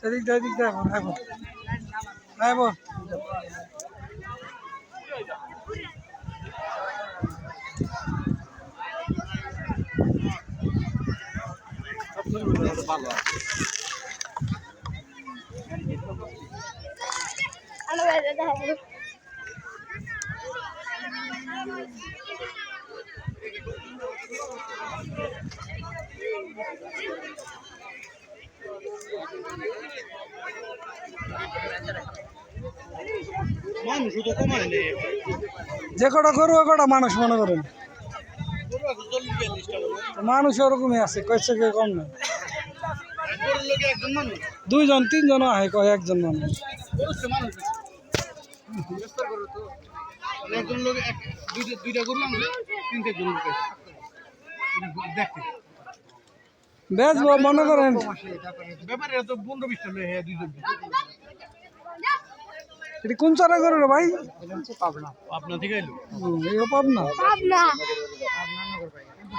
এদিক দিয়ে আইব ভালো যে কটা করবো কটা মানুষ মনে করেন মানুষ ওরকমই আছে কয়েছে কে কম না দুইজন তিনজন আহে কয় একজন মানুষ বেচবো মনে করেন এটি কোন চারা করে রে ভাই পাবনা থেকে এলো পাবনা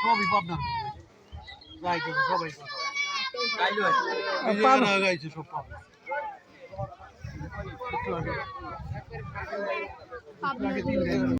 সবই পাবনা সবাই গাইছে সব পাবনা